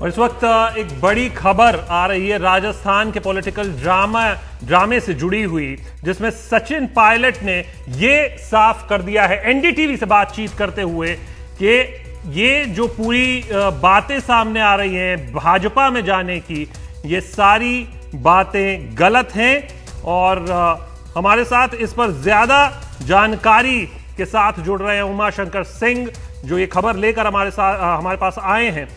और इस वक्त एक बड़ी खबर आ रही है राजस्थान के पॉलिटिकल ड्रामे से जुड़ी हुई, जिसमें सचिन पायलट ने यह साफ कर दिया है एनडीटीवी से बातचीत करते हुए कि ये जो पूरी बातें सामने आ रही हैं भाजपा में जाने की, ये सारी बातें गलत हैं। और हमारे साथ इस पर ज्यादा जानकारी के साथ जुड़ रहे हैं उमा शंकर सिंह, जो ये खबर लेकर हमारे पास आए हैं।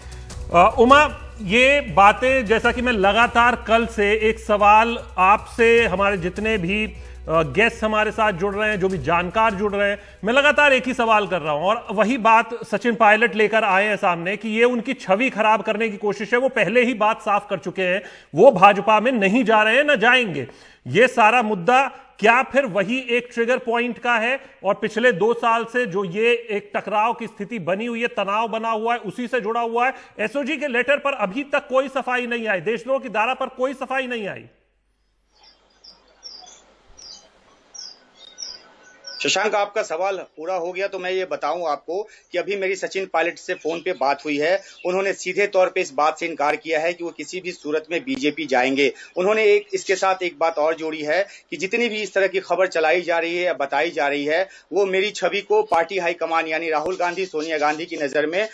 उमा, ये बातें, जैसा कि मैं लगातार कल से एक सवाल आपसे, हमारे जितने भी गेस्ट हमारे साथ जुड़ रहे हैं, जो भी जानकार जुड़ रहे हैं, मैं लगातार एक ही सवाल कर रहा हूं और वही बात सचिन पायलट लेकर आए हैं सामने कि ये उनकी छवि खराब करने की कोशिश है। वो पहले ही बात साफ कर चुके हैं, वो भाजपा में नहीं जा रहे हैं, ना जाएंगे। ये सारा मुद्दा क्या फिर वही एक ट्रिगर पॉइंट का है और पिछले 2 साल से जो ये एक टकराव की स्थिति बनी हुई है, तनाव बना हुआ है, उसी से जुड़ा हुआ है? एसओजी के लेटर पर अभी तक कोई सफाई नहीं आई, देशद्रोह की धारा पर कोई सफाई नहीं आई। शशांक, आपका सवाल पूरा हो गया तो मैं ये बताऊं आपको कि अभी मेरी सचिन पायलट से फोन पे बात हुई है। उन्होंने सीधे तौर पे इस बात से इनकार किया है कि वो किसी भी सूरत में बीजेपी जाएंगे। उन्होंने इसके साथ एक बात और जोड़ी है कि जितनी भी इस तरह की खबर चलाई जा रही है या बताई जा रही है, वो मेरी छवि को पार्टी हाईकमान यानी राहुल गांधी, सोनिया गांधी की नजर में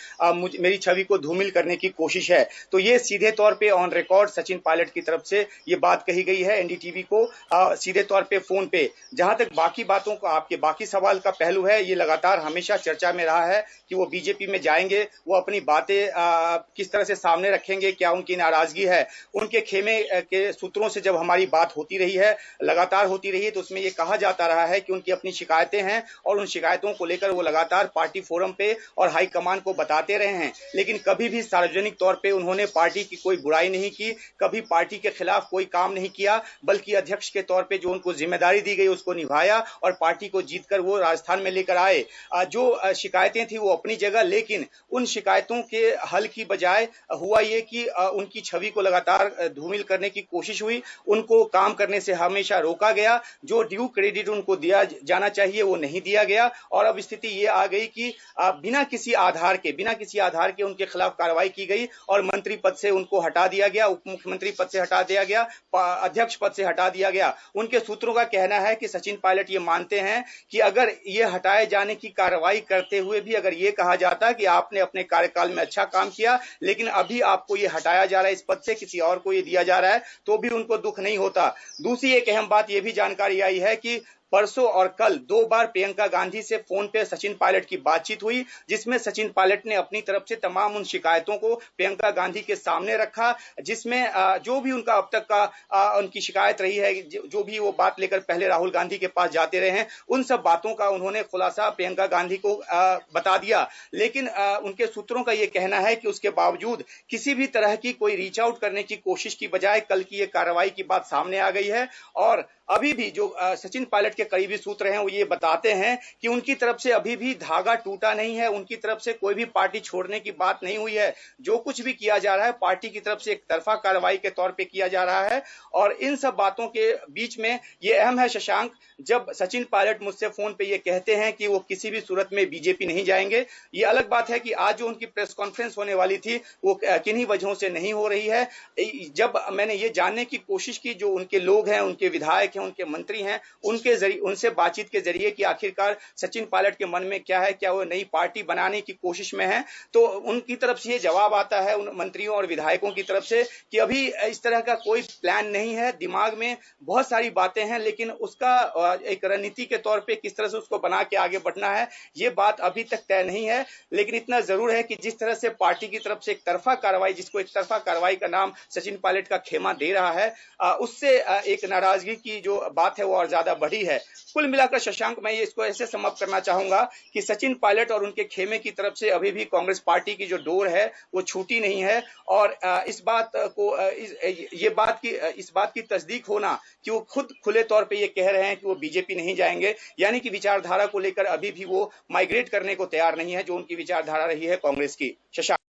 मेरी छवि को धूमिल करने की कोशिश है। तो ये सीधे तौर पर ऑन रिकॉर्ड सचिन पायलट की तरफ से ये बात कही गई है एनडीटीवी को, सीधे तौर पर फोन पे। जहां तक बाकी बातों को, आपके बाकी सवाल का पहलू है, ये लगातार हमेशा चर्चा में रहा है कि वो बीजेपी में जाएंगे, वो अपनी बातें किस तरह से सामने रखेंगे, क्या उनकी नाराजगी है। उनके खेमे के सूत्रों से जब हमारी बात होती रही है, लगातार होती रही है, तो उसमें ये कहा जाता रहा है कि उनकी अपनी शिकायतें हैं और उन शिकायतों को लेकर वो लगातार पार्टी फोरम पे और हाईकमान को बताते रहे हैं। लेकिन कभी भी सार्वजनिक तौर पर उन्होंने पार्टी की कोई बुराई नहीं की, कभी पार्टी के खिलाफ कोई काम नहीं किया, बल्कि अध्यक्ष के तौर पर जो उनको जिम्मेदारी दी गई उसको निभाया और पार्टी को जीतकर वो राजस्थान में लेकर आए। जो शिकायतें थी वो अपनी जगह, लेकिन उन शिकायतों के हल की बजाय हुआ ये कि उनकी छवि को लगातार धूमिल करने की कोशिश हुई, उनको काम करने से हमेशा रोका गया। जो ड्यू क्रेडिट उनको दिया जाना चाहिए वो नहीं दिया गया और अब स्थिति ये आ गई कि बिना किसी आधार के उनके खिलाफ कार्रवाई की गई और मंत्री पद से उनको हटा दिया गया, उप मुख्यमंत्री पद से हटा दिया गया, अध्यक्ष पद से हटा दिया गया। उनके सूत्रों का कहना है कि सचिन पायलट ये मानते हैं कि अगर ये हटाए जाने की कार्रवाई करते हुए भी अगर ये कहा जाता कि आपने अपने कार्यकाल में अच्छा काम किया, लेकिन अभी आपको ये हटाया जा रहा है इस पद से, किसी और को ये दिया जा रहा है, तो भी उनको दुख नहीं होता। दूसरी एक अहम बात ये भी जानकारी आई है कि परसों और कल 2 बार प्रियंका गांधी से फोन पे सचिन पायलट की बातचीत हुई, जिसमें सचिन पायलट ने अपनी तरफ से तमाम उन शिकायतों को प्रियंका गांधी के सामने रखा, जिसमें जो भी उनका अब तक का उनकी शिकायत रही है, जो भी वो बात लेकर पहले राहुल गांधी के पास जाते रहे हैं, उन सब बातों का उन्होंने खुलासा प्रियंका गांधी को बता दिया। लेकिन उनके सूत्रों का ये कहना है कि उसके बावजूद किसी भी तरह की कोई रीच आउट करने की कोशिश की बजाय कल की ये कार्रवाई की बात सामने आ गई है। और अभी भी जो सचिन पायलट के करीबी सूत्र हैं वो ये बताते हैं कि उनकी तरफ से अभी भी धागा टूटा नहीं है, उनकी तरफ से कोई भी पार्टी छोड़ने की बात नहीं हुई है। जो कुछ भी किया जा रहा है पार्टी की तरफ से एक तरफा कार्रवाई के तौर पे किया जा रहा है। और इन सब बातों के बीच में ये अहम है शशांक, जब सचिन पायलट मुझसे फोन पे ये कहते हैं कि वो किसी भी सूरत में बीजेपी नहीं जाएंगे। ये अलग बात है कि आज जो उनकी प्रेस कॉन्फ्रेंस होने वाली थी वो किन्हीं वजहों से नहीं हो रही है। जब मैंने ये जानने की कोशिश की, जो उनके लोग हैं, उनके विधायक हैं, उनके मंत्री हैं, उनके जरिए, उनसे बातचीत के जरिए कि आखिरकार सचिन पायलट के मन में क्या है, क्या वो नई पार्टी बनाने की कोशिश में है, तो उनकी तरफ से ये जवाब आता है उन मंत्रियों और विधायकों की तरफ से कि अभी इस तरह का कोई प्लान नहीं है, दिमाग में बहुत सारी बातें हैं, लेकिन उसका एक रणनीति के तौर पे किस तरह से उसको बना के आगे बढ़ना है ये बात अभी तक तय नहीं है। लेकिन इतना जरूर है कि जिस तरह से पार्टी की तरफ से एक तरफा कार्रवाई, जिसको एक तरफा कार्रवाई का नाम सचिन पायलट का खेमा दे रहा है, उससे एक नाराजगी की जो बात है वो और ज्यादा बढ़ी है। कुल मिलाकर शशांक, मैं ये इसको ऐसे समाप्त करना चाहूंगा कि सचिन पायलट और उनके खेमे की तरफ से अभी भी कांग्रेस पार्टी की जो डोर है वो छूटी नहीं है। और इस बात की तस्दीक होना कि वो खुद खुले तौर पे ये कह रहे हैं कि वो बीजेपी नहीं जाएंगे, यानी कि विचारधारा को लेकर अभी भी वो माइग्रेट करने को तैयार नहीं है, जो उनकी विचारधारा रही है कांग्रेस की। शशांक।